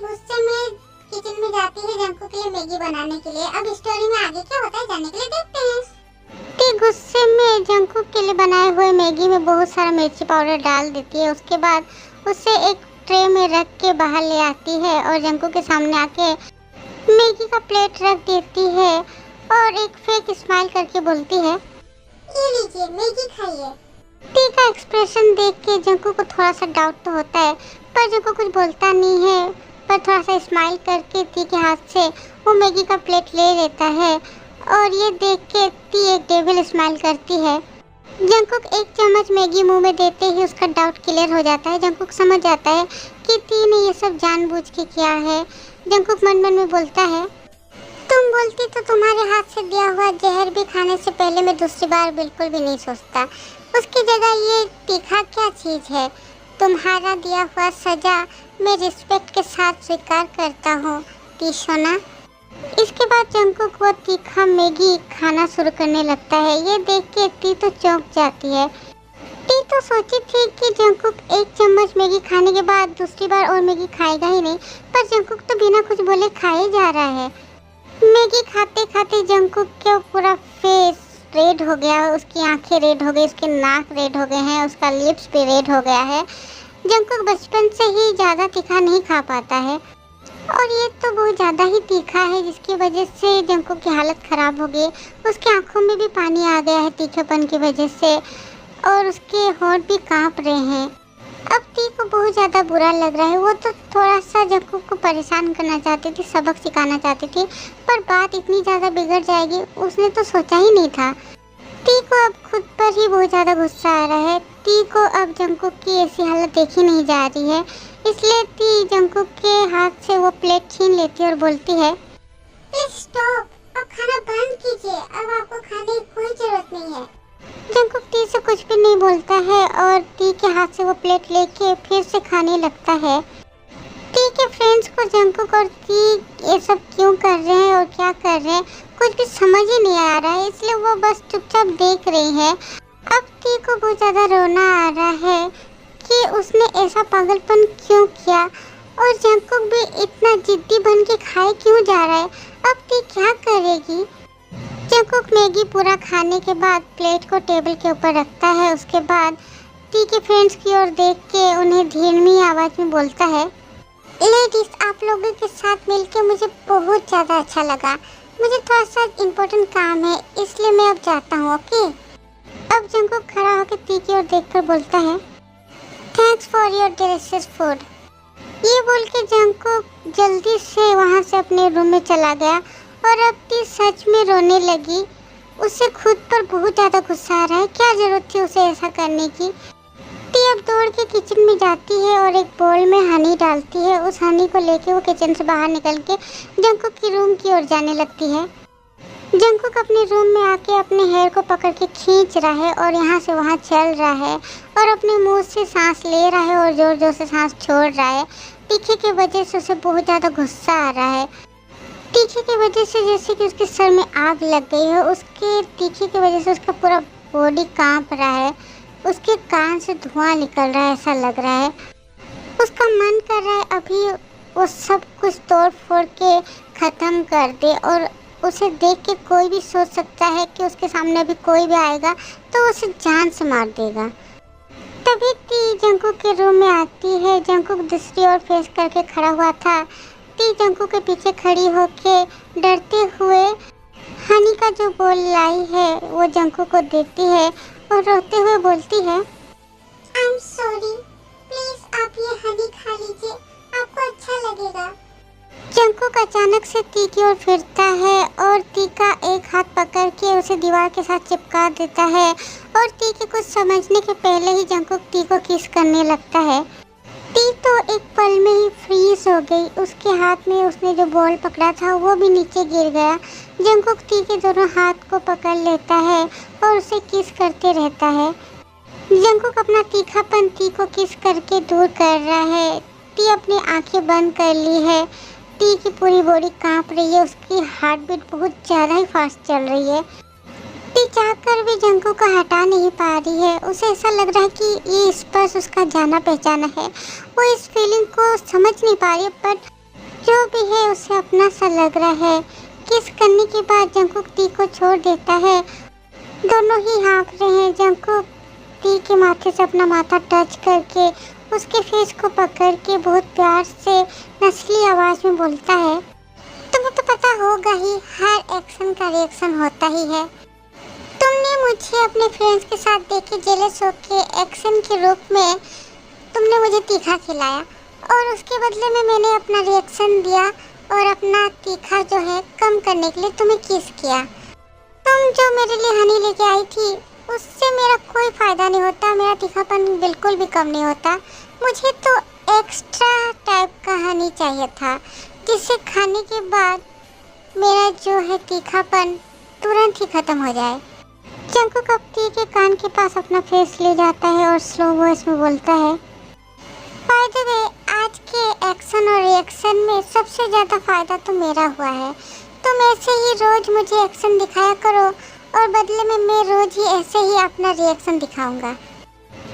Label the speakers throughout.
Speaker 1: गुस्से में किचन में जाती है जंकू के लिए मैगी बनाने के लिए। अब स्टोरी में आगे क्या होता है जानने के लिए देखते हैं। टी गुस्से में जंकू के लिए बनाए हुए मैगी में बहुत सारा मिर्ची पाउडर डाल देती है। उसके बाद उसे एक ट्रे में रख के बाहर ले आती है और जंकू के सामने आके मैगी का प्लेट रख देती है और एक फेक स्माइल करके बोलती है, ये लीजिए मैगी खाइए। टी का एक्सप्रेशन देख के जंकू को थोड़ा सा डाउट तो होता है, पर जंकू कुछ बोलता नहीं है, पर थोड़ा सा स्माइल करके टी के हाथ से वो मैगी का प्लेट ले लेता है और ये देख के टी एक डेविल स्माइल करती है। जंकुक एक चम्मच मैगी मुंह में देते ही उसका डाउट क्लियर हो जाता है। जंकुक समझ जाता है कि टी ने ये सब जानबूझ के किया है। जंकुक मन मन में बोलता है, तुम बोलती तो तुम्हारे हाथ से दिया हुआ जहर भी खाने से पहले मैं दूसरी बार बिल्कुल भी नहीं सोचता। उसकी जगह ये तीखा क्या चीज़ है। तुम्हारा दिया हुआ सजा मैं रिस्पेक्ट के साथ स्वीकार करता हूँ टी सोना। इसके बाद जंकुक वो तीखा मैगी खाना शुरू करने लगता है। ये देख के टी तो चौंक जाती है। टी तो सोची थी कि जंकुक एक चम्मच मैगी खाने के बाद दूसरी बार और मैगी खाएगा ही नहीं, पर जंकुक तो बिना कुछ बोले खाए जा रहा है। मैगी खाते खाते जंकुक का पूरा फेस रेड हो गया है, उसकी आंखें रेड हो गई, उसके नाक रेड हो गए हैं, उसका लिप्स भी रेड हो गया है। जंकुक बचपन से ही ज़्यादा तीखा नहीं खा पाता है और ये तो बहुत ज़्यादा ही तीखा है, जिसकी वजह से जंकुक की हालत ख़राब हो गई। उसकी आंखों में भी पानी आ गया है तीखेपन की वजह से और उसके होंठ भी कांप रहे हैं। अब टी को बहुत ज़्यादा बुरा लग रहा है। वो तो थोड़ा सा जंकुक को परेशान करना चाहती थी, सबक सिखाना चाहती थी, पर बात इतनी ज़्यादा बिगड़ जाएगी उसने तो सोचा ही नहीं था। टी को अब खुद पर ही बहुत ज़्यादा गुस्सा आ रहा है। टी को अब जंकुक की ऐसी हालत देखी नहीं जा रही है, इसलिए टी जंकुक के हाथ से वो प्लेट छीन लेती है और बोलती है, प्लीज स्टॉप, अब खाना बंद कीजिए, अब आपको खाने की कोई ज़रूरत नहीं है। जंकुक टी से कुछ भी नहीं बोलता है और टी के हाथ से वो प्लेट लेके फिर से खाने लगता है। टी के फ्रेंड्स को जंकुक और टी ये सब क्यों कर रहे हैं और क्या कर रहे हैं कुछ भी समझ ही नहीं आ रहा है, इसलिए वो बस चुपचाप देख रही है। अब टी को बहुत ज़्यादा रोना आ रहा है कि उसने ऐसा पागलपन क्यों किया और जंकुक भी इतना जिद्दी बन के खाए क्यों जा रहा है। अब टी क्या करेगी। जंकुक मैगी पूरा खाने के बाद प्लेट को टेबल के ऊपर रखता है। उसके बाद टी के फ्रेंड्स की ओर देख के उन्हें धीमी आवाज़ में बोलता है, लेडीज, आप लोगों के साथ मिलके मुझे बहुत ज़्यादा अच्छा लगा। मुझे थोड़ा सा इम्पोर्टेंट काम है, इसलिए मैं अब जाता हूँ, ओके। अब जंकुक खड़ा होकर टी की ओर देखकर बोलता है, thanks for your delicious food. ये बोल के जंकुक जल्दी से वहाँ से अपने रूम में चला गया और अब टी सच में रोने लगी। उसे खुद पर बहुत ज़्यादा गुस्सा आ रहा है, क्या ज़रूरत थी उसे ऐसा करने की। टी अब दौड़ के किचन में जाती है और एक बोल में हनी डालती है। उस हनी को लेके वो किचन से बाहर निकल के जंकुक की रूम की ओर जाने लगती है। जंकुक अपने रूम में आके अपने हेयर को पकड़ के खींच रहा है और यहाँ से वहाँ चल रहा है और अपने मुंह से सांस ले रहा है और ज़ोर ज़ोर से सांस छोड़ रहा है। तीखे की वजह से उसे बहुत ज़्यादा गुस्सा आ रहा है। तीखे की वजह से जैसे कि उसके सर में आग लग गई है। उसके तीखे की वजह से उसका पूरा बॉडी कांप रहा है, उसके कान से धुआं निकल रहा है, ऐसा लग रहा है। उसका मन कर रहा है अभी वो सब कुछ तोड़ फोड़ के ख़त्म कर दे और उसे देख के कोई भी सोच सकता है कि उसके सामने अभी कोई भी आएगा तो उसे जान से मार देगा। तभी टी जंकुक के रूम में आती है। जंकुक दूसरी ओर फेस करके खड़ा हुआ था। टी जंकुक के पीछे खड़ी होके डरते हुए हनी का जो बोल लाई है वो जंकुक को देती है और रोते हुए बोलती है, आई एम सॉरी, प्लीज आप ये हनी खा लीजिए, आपको अच्छा लगेगा। जंकुक अचानक से टी की ओर फिरता है और टी का एक हाथ पकड़ के उसे दीवार के साथ चिपका देता है और टी के कुछ समझने के पहले ही जंकुक टी को किस करने लगता है। टी तो एक पल में ही फ्रीज हो गई। उसके हाथ में उसने जो बॉल पकड़ा था वो भी नीचे गिर गया। जंकुक टी के दोनों हाथ को पकड़ लेता है और उसे किस करते रहता है। जंकुक अपना तीखापन टी को किस करके दूर कर रहा है। टी अपनी आंखें बंद कर ली है। टी की पूरी बॉडी कांप रही है, उसकी हार्ट बीट बहुत ज़्यादा ही फास्ट चल रही है। टी चाहकर भी जंकुक को हटा नहीं पा रही है। उसे ऐसा लग रहा है कि ये स्पर्श उसका जाना पहचाना है। वो इस फीलिंग को समझ नहीं पा रही है, बट जो भी है उसे अपना सा लग रहा है। किस करने के बाद जंकुक टी को छोड़ देता है। दोनों ही हाँफ रहे हैं। जंकुक टी के माथे से अपना माथा टच करके उसके फेस को पकड़ के बहुत प्यार से नस्ली आवाज में बोलता है, तुम्हें तो पता होगा ही, हर एक्शन का रिएक्शन होता ही है। तुमने मुझे अपने फ्रेंड्स के साथ देखे जेलस होके एक्शन के रूप में तुमने मुझे तीखा खिलाया और उसके बदले में मैंने अपना रिएक्शन दिया और अपना तीखा जो है कम करने के लिए तुम्हें किस किया। तुम जो मेरे लिए हनी लेके आई थी उससे मेरा कोई फ़ायदा नहीं होता, मेरा तीखापन बिल्कुल भी कम नहीं होता। मुझे तो एक्स्ट्रा टाइप का हनी चाहिए था जिससे खाने के बाद मेरा जो है तीखापन तुरंत ही ख़त्म हो जाए। जंकुक टी के कान के पास अपना फेस ले जाता है और स्लो वॉइस में बोलता है, बाय द वे आज के एक्शन और रिएक्शन में सबसे ज़्यादा फ़ायदा तो मेरा हुआ है। तुम ऐसे ही रोज़ मुझे एक्शन दिखाया करो और बदले में मैं रोज़ ही ऐसे ही अपना रिएक्शन दिखाऊंगा।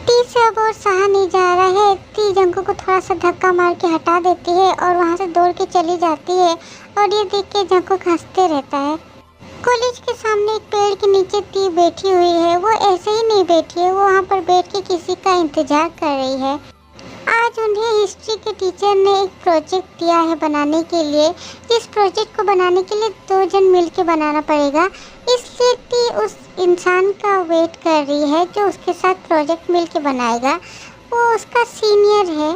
Speaker 1: टी से अब और सहा नहीं जा रहा है। टी जंकुक को थोड़ा सा धक्का मार के हटा देती है और वहाँ से दौड़ के चली जाती है और ये देख के जंकुक हंसते रहता है। कॉलेज के सामने एक पेड़ के नीचे टी बैठी हुई है। वो ऐसे ही नहीं बैठी है, वो वहाँ पर बैठ के किसी का इंतजार कर रही है। आज उन्हें हिस्ट्री के टीचर ने एक प्रोजेक्ट दिया है बनाने के लिए। जिस प्रोजेक्ट को बनाने के लिए 2 जन मिलकर बनाना पड़ेगा, इसलिए टी उस इंसान का वेट कर रही है जो उसके साथ प्रोजेक्ट मिलकर बनाएगा। वो उसका सीनियर है।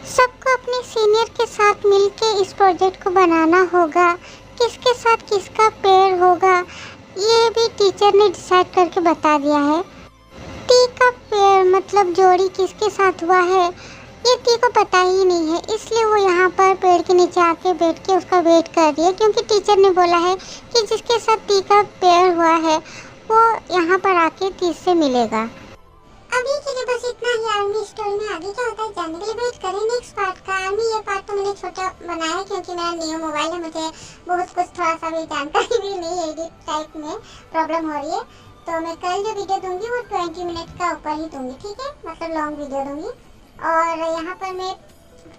Speaker 1: सबको अपने सीनियर के साथ मिलकर इस प्रोजेक्ट को बनाना होगा। किसके साथ किसका पेड़ होगा ये भी टीचर ने डिसाइड करके बता दिया है। टी का पेड़ मतलब जोड़ी किसके साथ हुआ है ये टी को पता ही नहीं है, इसलिए वो यहाँ पर पेड़ के नीचे आके बैठ के उसका वेट कर रही है क्योंकि टीचर ने बोला है कि जिसके साथ टी का पेड़ हुआ है वो यहाँ पर आके टी से मिलेगा। अभी के लिए बस इतना ही। आर्मी स्टोरी में आगे क्या होता है जानने के लिए वेट करें नेक्स्ट पार्ट का। आर्मी ये पार्ट तो मैंने छोटा बनाया है क्योंकि मेरा न्यू मोबाइल है, मुझे बहुत कुछ थोड़ा सा भी जानकारी भी नहीं, एडिट टाइप में प्रॉब्लम हो रही है। तो मैं कल जो वीडियो दूंगी वो 20 मिनट का ऊपर ही दूंगी, ठीक है, मतलब लॉन्ग वीडियो दूंगी। और यहाँ पर मैं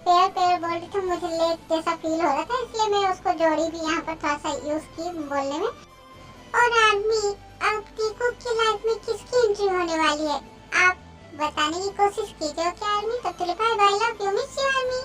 Speaker 1: पेड़ पेड़ बोल रही थी, मुझे लेट जैसा फील हो रहा था इसलिए मैं उसको जोड़ी भी यहाँ पर थोड़ा सा यूज़ की बोलने में। और आर्मी अब टीकू की लाइफ में किसकी एंट्री होने वाली है आप बताने की कोशिश कीजिए। ओके आर्मी, तब तक bye bye, love you, miss you army.